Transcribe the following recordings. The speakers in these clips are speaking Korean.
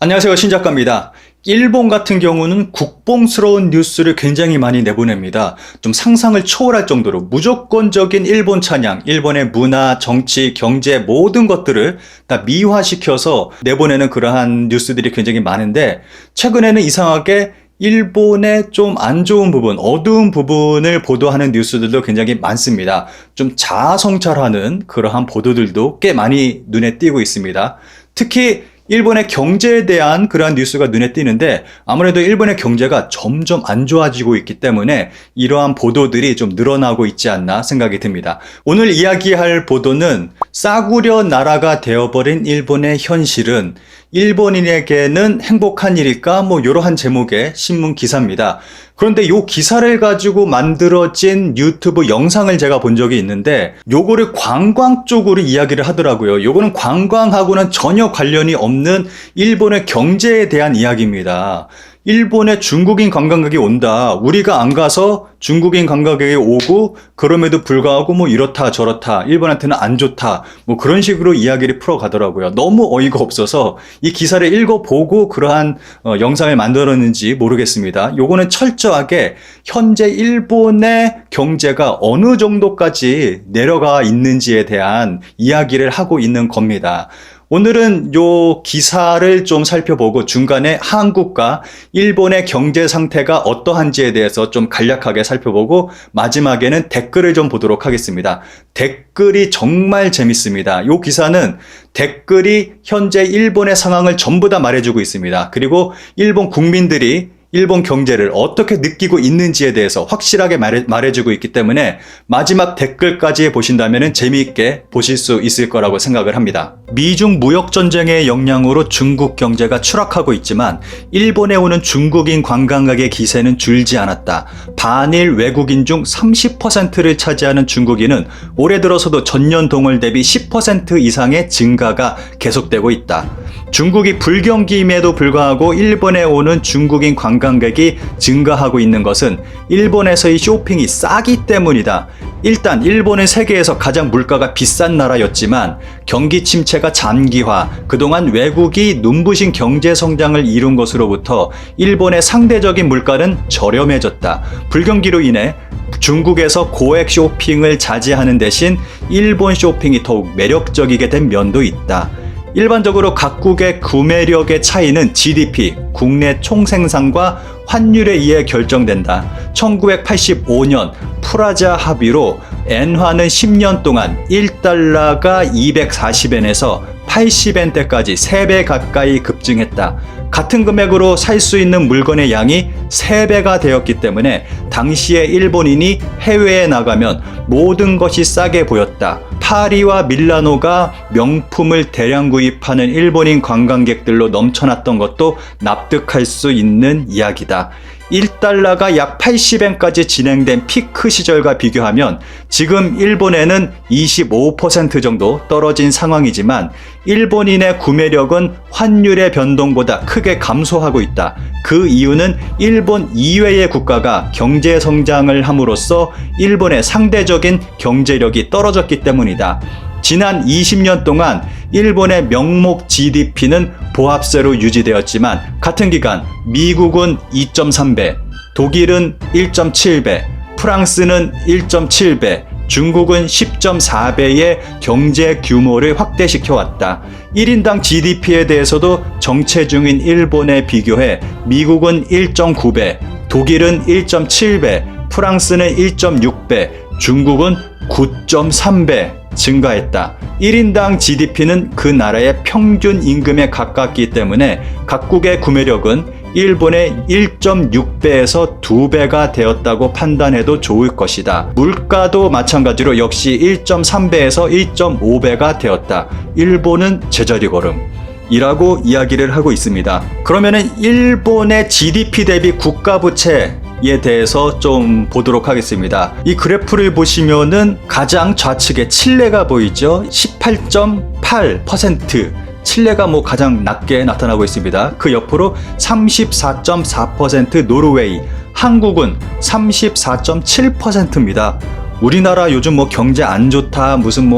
안녕하세요, 신작가입니다. 일본 같은 경우는 국뽕스러운 뉴스를 굉장히 많이 내보냅니다. 좀 상상을 초월할 정도로 무조건적인 일본 찬양, 일본의 문화, 정치, 경제 모든 것들을 다 미화시켜서 내보내는 그러한 뉴스들이 굉장히 많은데, 최근에는 이상하게 일본의 좀 안 좋은 부분, 어두운 부분을 보도하는 뉴스들도 굉장히 많습니다. 좀 자아성찰하는 그러한 보도들도 꽤 많이 눈에 띄고 있습니다. 특히 일본의 경제에 대한 그러한 뉴스가 눈에 띄는데, 아무래도 일본의 경제가 점점 안 좋아지고 있기 때문에 이러한 보도들이 좀 늘어나고 있지 않나 생각이 듭니다. 오늘 이야기할 보도는 싸구려 나라가 되어버린 일본의 현실은 일본인에게는 행복한 일일까? 이러한 제목의 신문 기사입니다. 그런데 이 기사를 가지고 만들어진 유튜브 영상을 제가 본 적이 있는데, 요거를 관광 쪽으로 이야기를 하더라고요. 요거는 관광하고는 전혀 관련이 없는 일본의 경제에 대한 이야기입니다. 일본에 중국인 관광객이 온다. 우리가 안 가서 중국인 관광객이 오고, 그럼에도 불구하고 이렇다 저렇다, 일본한테는 안 좋다, 그런 식으로 이야기를 풀어가더라고요. 너무 어이가 없어서 이 기사를 읽어보고 그러한 영상을 만들었는지 모르겠습니다. 요거는 철저하게 현재 일본의 경제가 어느 정도까지 내려가 있는지에 대한 이야기를 하고 있는 겁니다. 오늘은 요 기사를 좀 살펴보고 중간에 한국과 일본의 경제 상태가 어떠한지에 대해서 좀 간략하게 살펴보고, 마지막에는 댓글을 좀 보도록 하겠습니다. 댓글이 정말 재밌습니다. 요 기사는 댓글이 현재 일본의 상황을 전부 다 말해주고 있습니다. 그리고 일본 국민들이 일본 경제를 어떻게 느끼고 있는지에 대해서 확실하게 말해주고 있기 때문에 마지막 댓글까지 보신다면 재미있게 보실 수 있을 거라고 생각을 합니다. 미중 무역전쟁의 영향으로 중국 경제가 추락하고 있지만 일본에 오는 중국인 관광객의 기세는 줄지 않았다. 반일 외국인 중 30%를 차지하는 중국인은 올해 들어서도 전년 동월 대비 10% 이상의 증가가 계속되고 있다. 중국이 불경기임에도 불구하고 일본에 오는 중국인 관광객이 증가하고 있는 것은 일본에서의 쇼핑이 싸기 때문이다. 일단 일본은 세계에서 가장 물가가 비싼 나라였지만 경기 침체가 장기화, 그동안 외국이 눈부신 경제 성장을 이룬 것으로부터 일본의 상대적인 물가는 저렴해졌다. 불경기로 인해 중국에서 고액 쇼핑을 자제하는 대신 일본 쇼핑이 더욱 매력적이게 된 면도 있다. 일반적으로 각국의 구매력의 차이는 GDP, 국내 총생산과 환율에 의해 결정된다. 1985년 프라자 합의로 엔화는 10년 동안 1달러가 240엔에서 80엔대까지 3배 가까이 급증했다. 같은 금액으로 살 수 있는 물건의 양이 3배가 되었기 때문에 당시에 일본인이 해외에 나가면 모든 것이 싸게 보였다. 파리와 밀라노가 명품을 대량 구입하는 일본인 관광객들로 넘쳐났던 것도 납득할 수 있는 이야기다. 1달러가 약 80엔까지 진행된 피크 시절과 비교하면 지금 일본에는 25% 정도 떨어진 상황이지만 일본인의 구매력은 환율의 변동보다 크게 감소하고 있다. 그 이유는 일본 이외의 국가가 경제 성장을 함으로써 일본의 상대적인 경제력이 떨어졌기 때문이다. 지난 20년 동안 일본의 명목 GDP는 보합세로 유지되었지만 같은 기간 미국은 2.3배, 독일은 1.7배, 프랑스는 1.7배, 중국은 10.4배의 경제 규모를 확대시켜왔다. 1인당 GDP에 대해서도 정체 중인 일본에 비교해 미국은 1.9배, 독일은 1.7배, 프랑스는 1.6배, 중국은 9.3배 증가했다. 1인당 GDP는 그 나라의 평균 임금에 가깝기 때문에 각국의 구매력은 일본의 1.6배에서 2배가 되었다고 판단해도 좋을 것이다. 물가도 마찬가지로 역시 1.3배에서 1.5배가 되었다. 일본은 제자리 걸음이라고 이야기를 하고 있습니다. 그러면은 일본의 GDP 대비 국가 부채 에 대해서 좀 보도록 하겠습니다. 이 그래프를 보시면은 가장 좌측에 칠레가 보이죠? 18.8%. 칠레가 가장 낮게 나타나고 있습니다. 그 옆으로 34.4% 노르웨이, 한국은 34.7%입니다. 우리나라 요즘 경제 안 좋다, 무슨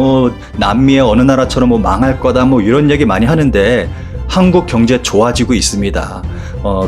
남미의 어느 나라처럼 망할 거다, 이런 얘기 많이 하는데, 한국 경제 좋아지고 있습니다.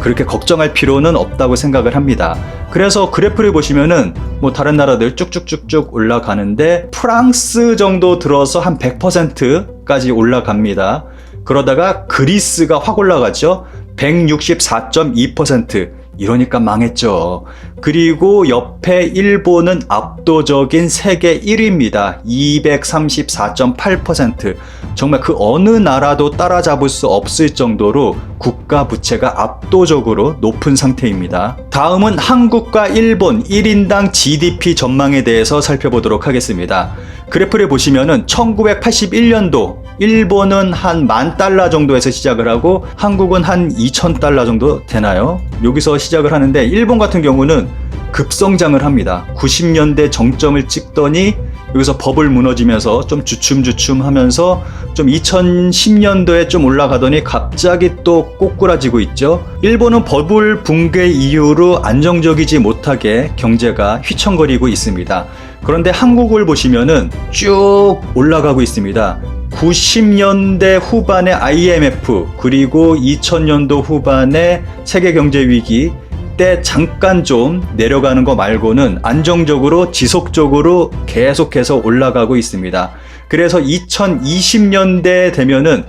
그렇게 걱정할 필요는 없다고 생각을 합니다. 그래서 그래프를 보시면은 뭐 다른 나라들 쭉쭉쭉쭉 올라가는데 프랑스 정도 들어서 한 100%까지 올라갑니다. 그러다가 그리스가 확 올라갔죠. 164.2%. 이러니까 망했죠. 그리고 옆에 일본은 압도적인 세계 1위입니다. 234.8%. 정말 그 어느 나라도 따라잡을 수 없을 정도로 국가 부채가 압도적으로 높은 상태입니다. 다음은 한국과 일본 1인당 GDP 전망에 대해서 살펴보도록 하겠습니다. 그래프를 보시면은 1981년도 일본은 한 $10,000 정도에서 시작을 하고 한국은 한 $2,000 정도 되나요? 여기서 시작을 하는데 일본 같은 경우는 급성장을 합니다. 90년대 정점을 찍더니 여기서 버블 무너지면서 좀 주춤주춤 하면서 좀 2010년도에 좀 올라가더니 갑자기 또 꼬꾸라지고 있죠. 일본은 버블 붕괴 이후로 안정적이지 못하게 경제가 휘청거리고 있습니다. 그런데 한국을 보시면은 쭉 올라가고 있습니다. 90년대 후반에 IMF 그리고 2000년도 후반에 세계경제위기 때 잠깐 좀 내려가는 거 말고는 안정적으로 지속적으로 계속해서 올라가고 있습니다. 그래서 2020년대 되면은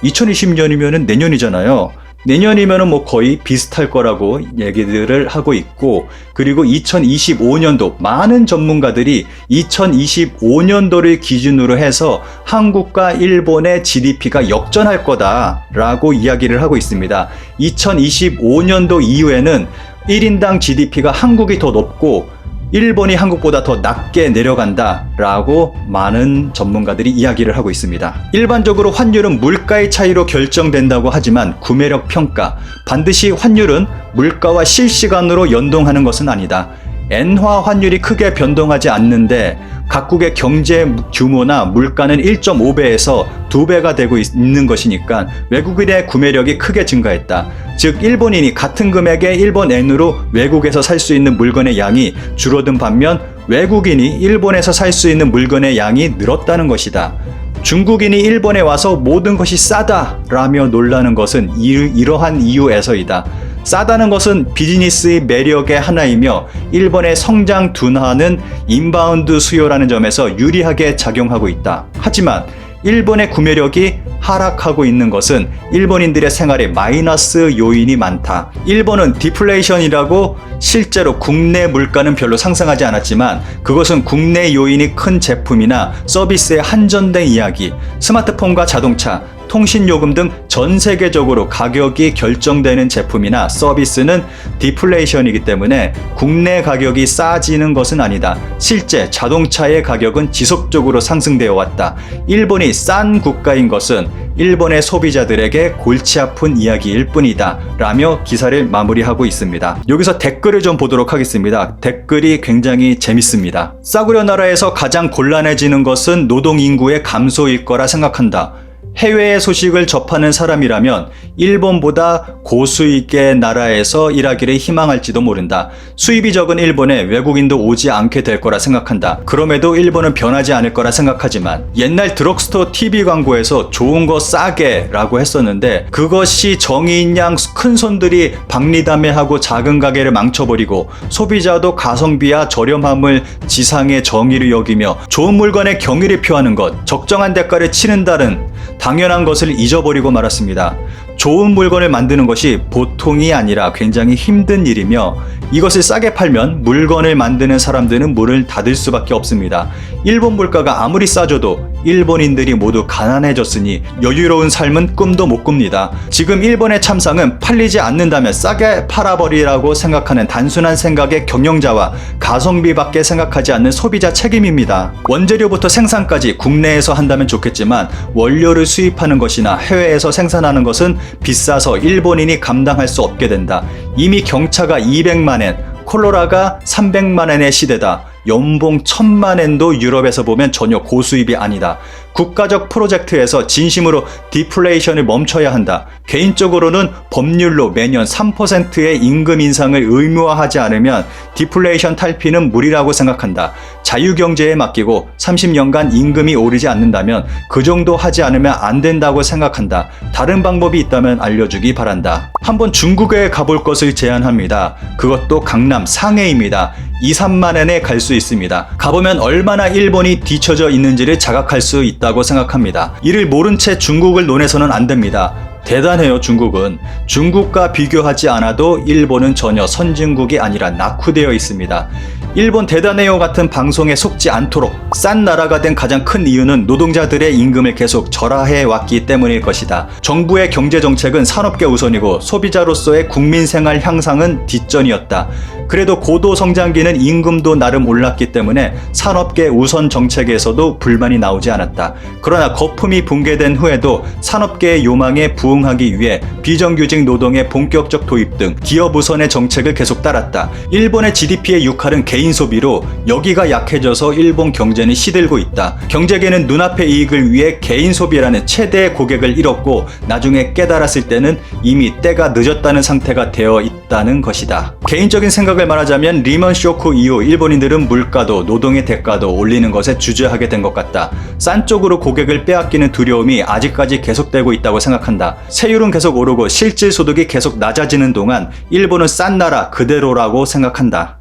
2020년이면은 내년이잖아요. 내년이면은 뭐 거의 비슷할 거라고 얘기들을 하고 있고, 그리고 2025년도 많은 전문가들이 2025년도를 기준으로 해서 한국과 일본의 GDP가 역전할 거다라고 이야기를 하고 있습니다. 2025년도 이후에는 1인당 GDP가 한국이 더 높고 일본이 한국보다 더 낮게 내려간다라고 많은 전문가들이 이야기를 하고 있습니다. 일반적으로 환율은 물가의 차이로 결정된다고 하지만 구매력 평가, 반드시 환율은 물가와 실시간으로 연동하는 것은 아니다. 엔화 환율이 크게 변동하지 않는데 각국의 경제 규모나 물가는 1.5배에서 2배가 되고 있는 것이니까 외국인의 구매력이 크게 증가했다. 즉 일본인이 같은 금액의 일본 엔으로 외국에서 살 수 있는 물건의 양이 줄어든 반면 외국인이 일본에서 살 수 있는 물건의 양이 늘었다는 것이다. 중국인이 일본에 와서 모든 것이 싸다라며 놀라는 것은 이러한 이유에서이다. 싸다는 것은 비즈니스의 매력의 하나이며 일본의 성장 둔화는 인바운드 수요라는 점에서 유리하게 작용하고 있다. 하지만 일본의 구매력이 하락하고 있는 것은 일본인들의 생활에 마이너스 요인이 많다. 일본은 디플레이션이라고 실제로 국내 물가는 별로 상승하지 않았지만 그것은 국내 요인이 큰 제품이나 서비스에 한정된 이야기, 스마트폰과 자동차, 통신요금 등 전 세계적으로 가격이 결정되는 제품이나 서비스는 디플레이션이기 때문에 국내 가격이 싸지는 것은 아니다. 실제 자동차의 가격은 지속적으로 상승되어 왔다. 일본이 싼 국가인 것은 일본의 소비자들에게 골치 아픈 이야기일 뿐이다 라며 기사를 마무리하고 있습니다. 여기서 댓글을 좀 보도록 하겠습니다. 댓글이 굉장히 재밌습니다. 싸구려 나라에서 가장 곤란해지는 것은 노동인구의 감소일 거라 생각한다. 해외의 소식을 접하는 사람이라면 일본보다 고수익의 나라에서 일하기를 희망할지도 모른다. 수입이 적은 일본에 외국인도 오지 않게 될 거라 생각한다. 그럼에도 일본은 변하지 않을 거라 생각하지만 옛날 드럭스토어 TV 광고에서 좋은 거 싸게 라고 했었는데 그것이 정의인 양 큰 손들이 박리담회하고 작은 가게를 망쳐버리고 소비자도 가성비와 저렴함을 지상의 정의로 여기며 좋은 물건에 경의를 표하는 것, 적정한 대가를 치른다는 당연한 것을 잊어버리고 말았습니다. 좋은 물건을 만드는 것이 보통이 아니라 굉장히 힘든 일이며 이것을 싸게 팔면 물건을 만드는 사람들은 문을 닫을 수밖에 없습니다. 일본 물가가 아무리 싸져도 일본인들이 모두 가난해졌으니 여유로운 삶은 꿈도 못 꿉니다. 지금 일본의 참상은 팔리지 않는다면 싸게 팔아버리라고 생각하는 단순한 생각의 경영자와 가성비밖에 생각하지 않는 소비자 책임입니다. 원재료부터 생산까지 국내에서 한다면 좋겠지만 원료를 수입하는 것이나 해외에서 생산하는 것은 비싸서 일본인이 감당할 수 없게 된다. 이미 경차가 200만 엔, 콜로라가 300만 엔의 시대다. 연봉 1,000만 엔도 유럽에서 보면 전혀 고수입이 아니다. 국가적 프로젝트에서 진심으로 디플레이션을 멈춰야 한다. 개인적으로는 법률로 매년 3%의 임금 인상을 의무화하지 않으면 디플레이션 탈피는 무리라고 생각한다. 자유경제에 맡기고 30년간 임금이 오르지 않는다면 그 정도 하지 않으면 안 된다고 생각한다. 다른 방법이 있다면 알려주기 바란다. 한번 중국에 가볼 것을 제안합니다. 그것도 강남 상해입니다. 2, 3만 엔에 갈 수 있습니다. 가보면 얼마나 일본이 뒤처져 있는지를 자각할 수 있다고 생각합니다. 이를 모른 채 중국을 논해서는 안 됩니다. 대단해요, 중국은. 중국과 비교하지 않아도 일본은 전혀 선진국이 아니라 낙후되어 있습니다. 일본 대단해요 같은 방송에 속지 않도록 싼 나라가 된 가장 큰 이유는 노동자들의 임금을 계속 절하해 왔기 때문일 것이다. 정부의 경제정책은 산업계 우선이고 소비자로서의 국민생활 향상은 뒷전이었다. 그래도 고도성장기는 임금도 나름 올랐기 때문에 산업계 우선 정책에서도 불만이 나오지 않았다. 그러나 거품이 붕괴된 후에도 산업계의 요망에 부응하기 위해 비정규직 노동의 본격적 도입 등 기업 우선의 정책을 계속 따랐다. 일본의 GDP의 6할은 개인 소비로 여기가 약해져서 일본 경제는 시들고 있다. 경제계는 눈앞의 이익을 위해 개인 소비라는 최대의 고객을 잃었고 나중에 깨달았을 때는 이미 때가 늦었다는 상태가 되어 있다는 것이다. 개인적인 생각을 말하자면 리먼 쇼크 이후 일본인들은 물가도 노동의 대가도 올리는 것에 주저하게 된 것 같다. 싼 쪽으로 고객을 빼앗기는 두려움이 아직까지 계속되고 있다고 생각한다. 세율은 계속 오르고 실질 소득이 계속 낮아지는 동안 일본은 싼 나라 그대로라고 생각한다.